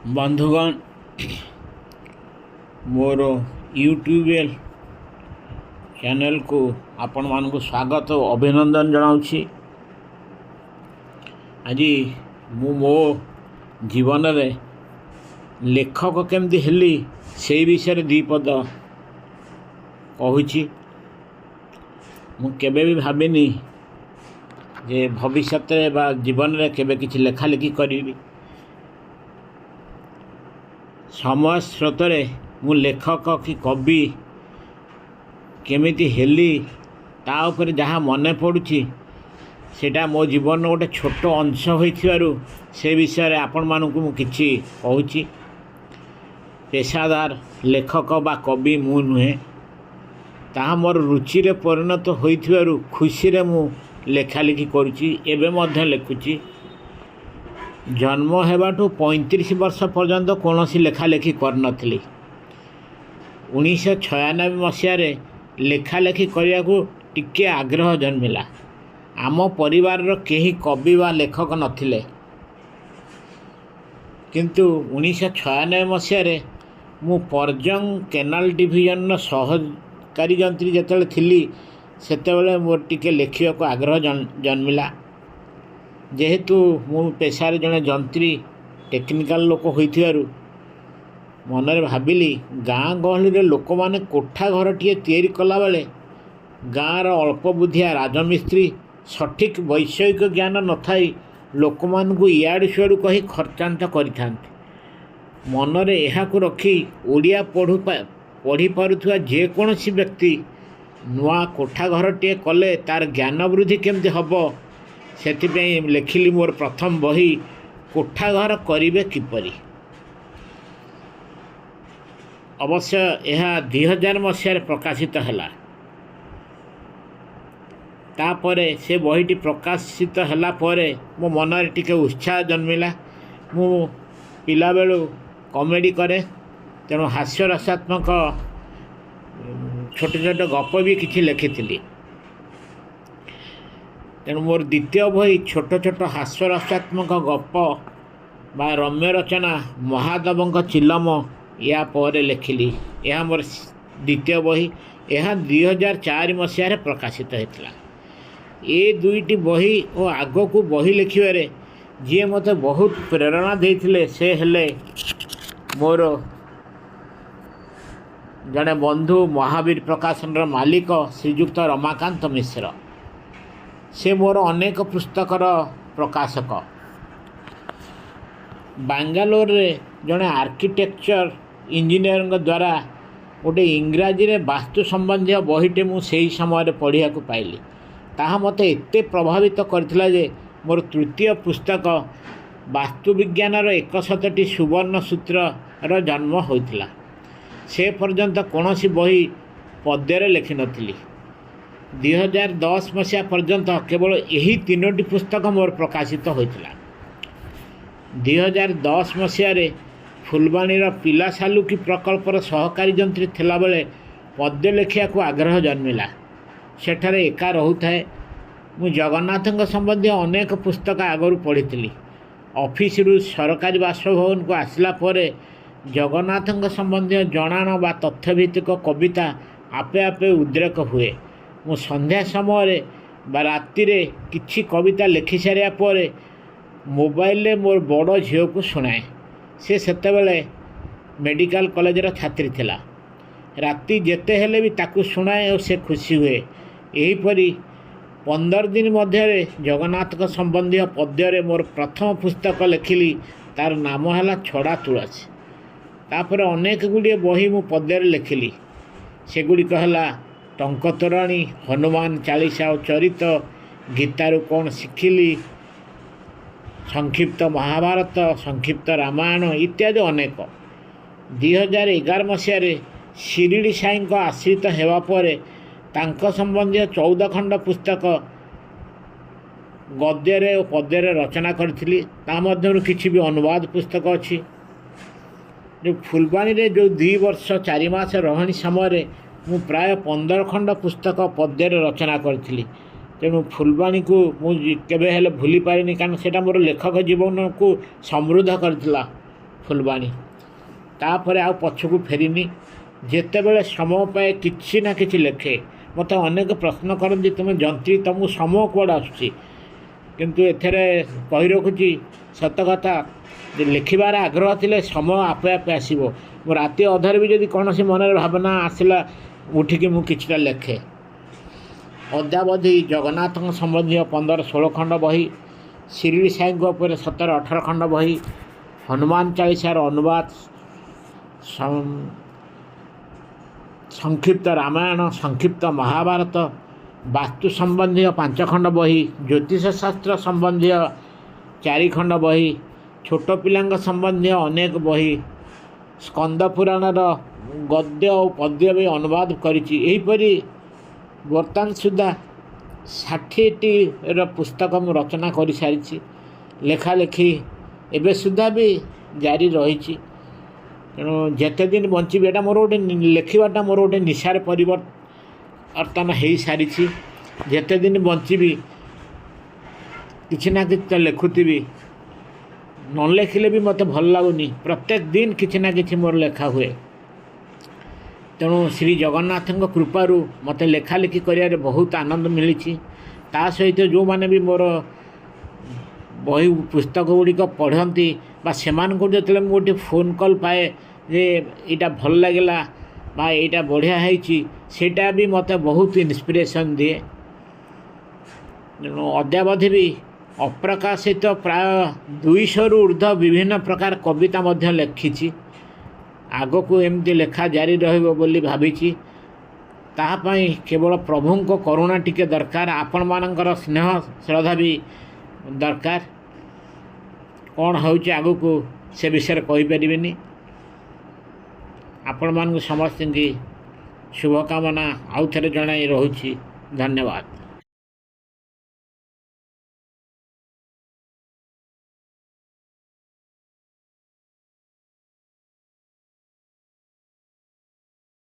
बंधुगण मोर YouTube channel को आपण मानक स्वागत और अभिनंदन जनाऊँगी। आज मो जीवन रे लेखक केमती हेली से विषय दी पद कहूँ। मुझे भी भाविनी जे भविष्य बा जीवन रे केबे किछि लेखालेखि करी। समय स्रोत मु लेखक कि कवि केमिति हेली ता उपर जहाँ मन पड़ुछि सेटा मो जीवन गोटे छोट अंश होइथिबारु से विषय आपण मानकु मु किछि कहूछि। पेशादार लेखक बा कवि मु नुहे, ताहा मोर रुचि रे परिणत होइथिबारु खुशी रे मु लेखालेखि करुछि। एबे मध्य लेखुछि। जन्म हेबाठू 35 वर्ष पर्यंत कौन लेखालेखि करनथिली। 1996 मसीह लेखालेखि करिया को टिके आग्रह जन्मिला। आम परिवार केही कवि वा लेखक नथिले, किंतु 1996 मसीह मु परजंग केनाल डिविजन सहकारी जंत्री जेतेबेले थिली सेतेबेले मोर टिके लेखिया को आग्रह जन्मिला। जेहेतु मु पेशारे जड़े जंत्री टेक्निकल लोक होइथिबारु मनरे भाविली गाँ गहली रे लोक माने कोठा घर टिए तैयारी कला बेले गाँर अल्प बुद्धिया राजमिस्त्री सठिक वैषयिक ज्ञान नथाई लोक मानकु इयाडु सियाडु कही खर्चांत करिथांती। मनरे एहाकु रखी ओडिया पढ़ी पारुथुवा जेकोसी व्यक्ति नुआ कोठा घर टिए कले तार ज्ञान वृद्धि केमती हबो सेथिपई लेखिली मोर प्रथम बही कोठा घर करिवे किपरि। अवश्य यह 2000 मसीह प्रकाशित हैला। तापरे से बहीटी प्रकाशित हैला परे मो मन टिके उत्साह जन्मिला। मु पिला बेलू कॉमेडी करे, तेणु हास्य रसात्मक छोटे छोटे गप भी किछि लिखिथिली। तेणु मोर द्वितीय बही छोट छोट हास्य रसात्मक गप बा रम्य रचना महादेव चिलम या पर लिखिली। यह मोर द्वितीय बही। यह 2004 मसीह प्रकाशित होता। ये दुईटी बही और आग को बही लिखिबारे जी मते बहुत प्रेरणा देथिले से हेले मोर जड़े बंधु महावीर प्रकाशन मालिक श्रीजुक्त रमाकांत मिश्र। से मोर अनेक पुस्तकर प्रकाशक। बांगालोर रे जड़े आर्किटेक्चर इंजीनियर द्वारा गोटे इंग्राजी रे वास्तु संबंधी बहीटे मु सेही समय पढ़िया को पाइली। ताहा मते एते प्रभावित करथिला जे मोर तृतीय पुस्तक वास्तु विज्ञान 61टी सुवर्ण सूत्र जन्म होइथिला। से पर्यंत कौनसी बही पद्ୟରେ लिखि नथिली। 2010 मसीहा पर्यंत केवल यही 3टी पुस्तक मोर प्रकाशित होइथिला। 2010 मसीह फुलबाणीर पिला सालुकी प्रकल्पर सहकारी जंत्री थिला बेले पद्य लेखिया को आग्रह जन्मिला। सेठारे एका रहुथाए। मु जगन्नाथ संबंधी अनेक पुस्तक आगरू पढ़ी। ऑफिस रु सरकारी बासभवन को आसला परे जगन्नाथ संबंधी जणाण बा तथ्यभित्तिक कविता आपे आपे उद्रेक हुए। मु संध्या समय बा राति रे किछि कविता लिखि सारिया परे मोबाइल रे मोर बड़ झील को शुणाए। से सेतेबेले मेडिकल कॉलेज रा छात्री थिला। राति जेते हेले भी ताकू शुणाए और से खुशी हुए। एहीपरि 15 दिन मध्य जगन्नाथ संबंधी पद्य मोर प्रथम पुस्तक लिखिली। तार नाम है छड़ा तुलसी। तापर अनेक गुड़िए बही मु पद्य लिखिली। सेगुड़िक है टंकतोराणी, हनुमान चालीसा और चरित, गीतारू कौन शिखिली, संक्षिप्त महाभारत, संक्षिप्त रामायण इत्यादि अनेक। 2011 मसीह शिरिडी साई आश्रित हेबा परे तांको संबंधी 14 खंड पुस्तक गद्य और पद्य रचना करी। ता मध्यरु किछि भी अनुवाद पुस्तक अच्छी। जो फुलबाणी रे जो 2 वर्ष 4 मास रहणी समय मु प्राय 15 खंड पुस्तक पद्य रचना करी। तेणु फुलबाणी को मुझे भूली पारिनी, कारण से मोर लेखक जीवन को समृद्ध करथिला। ଫୁଲବାଣୀ। ତାପରେ ଆଉ ପଛକୁ ଫେରିନି। ଯେତେବେଳେ ସମୟ ପାଏ କିଛି ନା କିଛି ଲେଖେ। ମୋତେ ଅନେକ ପ୍ରଶ୍ନ କରନ୍ତି, ତୁମେ ଯନ୍ତ୍ରୀ, ତୁମକୁ ସମୟ କୁଆଡ଼େ ଆସୁଛି? କିନ୍ତୁ ଏଥିରେ କହି ରଖୁଛି ସତ କଥା, ଯେ ଲେଖିବାର ଆଗ୍ରହ ଥିଲେ ସମୟ ଆପେ ଆପେ ଆସିବ। ମୁଁ ରାତି ଅଧରେ ବି ଯଦି କୌଣସି ମନରେ ଭାବନା ଆସିଲା, ଉଠିକି ମୁଁ କିଛିଟା ଲେଖେ। ଅଦ୍ୟାବଧି ଜଗନ୍ନାଥଙ୍କ ସମ୍ବନ୍ଧୀୟ 15-16 ଖଣ୍ଡ ବହି, ଶିରିଡ଼ି ସାଇଙ୍କ ଉପରେ 17-18 ଖଣ୍ଡ ବହି, ହନୁମାନ ଚାଳିଶାର ଅନୁବାଦ, ସଂକ୍ଷିପ୍ତ ରାମାୟଣ, ସଂକ୍ଷିପ୍ତ ମହାଭାରତ, ବାସ୍ତୁ ସମ୍ବନ୍ଧୀୟ 5 ଖଣ୍ଡ ବହି, ଜ୍ୟୋତିଷ ଶାସ୍ତ୍ର ସମ୍ବନ୍ଧୀୟ 4 ଖଣ୍ଡ ବହି, ଛୋଟ ପିଲାଙ୍କ ସମ୍ବନ୍ଧୀୟ ଅନେକ ବହି, ସ୍କନ୍ଦ ପୁରାଣର ଗଦ୍ୟ ଓ ପଦ୍ୟ ବି ଅନୁବାଦ କରିଛି। ଏହିପରି ବର୍ତ୍ତମାନ ସୁଦ୍ଧା 60ଟିର ପୁସ୍ତକ ମୁଁ ରଚନା କରିସାରିଛି। ଲେଖାଲେଖି ଏବେ ସୁଦ୍ଧା ବି ଜାରି ରହିଛି। ତେଣୁ ଯେତେ ଦିନ ବଞ୍ଚିବି, ଏଇଟା ମୋର ଗୋଟେ ଲେଖିବାଟା ମୋର ଗୋଟେ ନିଶାରେ ପରିବର୍ତ୍ତନ ହୋଇସାରିଛି। ଯେତେ ଦିନ ବଞ୍ଚିବି କିଛି ନା କିଛି ତ ଲେଖୁଥିବି। ନ ଲେଖିଲେ ବି ମୋତେ ଭଲ ଲାଗୁନି। ପ୍ରତ୍ୟେକ ଦିନ କିଛି ନା କିଛି ମୋର ଲେଖା ହୁଏ। ତେଣୁ ଶ୍ରୀ ଜଗନ୍ନାଥଙ୍କ କୃପାରୁ ମୋତେ ଲେଖାଲେଖି କରିବାରେ ବହୁତ ଆନନ୍ଦ ମିଳିଛି। ତା ସହିତ ଯେଉଁମାନେ ବି ମୋର ବହି ପୁସ୍ତକ ଗୁଡ଼ିକ ପଢ଼ନ୍ତି ବା ସେମାନଙ୍କୁ ଯେତେବେଳେ ମୁଁ ଗୋଟିଏ ଫୋନ୍ କଲ୍ ପାଏ ଯେ ଏଇଟା ଭଲ ଲାଗିଲା ବା ଏଇଟା ବଢ଼ିଆ ହେଇଛି, ସେଇଟା ବି ମୋତେ ବହୁତ ଇନ୍ସପିରେସନ୍ ଦିଏ। ତେଣୁ ଅଦ୍ୟାବଧି ବି ଅପ୍ରକାଶିତ ପ୍ରାୟ 200ରୁ ଉର୍ଦ୍ଧ୍ୱ ବିଭିନ୍ନ ପ୍ରକାର କବିତା ମଧ୍ୟ ଲେଖିଛି। ଆଗକୁ ଏମିତି ଲେଖା ଜାରି ରହିବ ବୋଲି ଭାବିଛି। ତାହା ପାଇଁ କେବଳ ପ୍ରଭୁଙ୍କ କରୁଣା ଟିକେ ଦରକାର, ଆପଣମାନଙ୍କର ସ୍ନେହ ଶ୍ରଦ୍ଧା ବି ଦରକାର। କ'ଣ ହେଉଛି ଆଗକୁ ସେ ବିଷୟରେ କହିପାରିବିନି। ଆପଣମାନଙ୍କୁ ସମସ୍ତଙ୍କୁ ଶୁଭକାମନା ଆଉ ଥରେ ଜଣାଇ ରହୁଛି। ଧନ୍ୟବାଦ।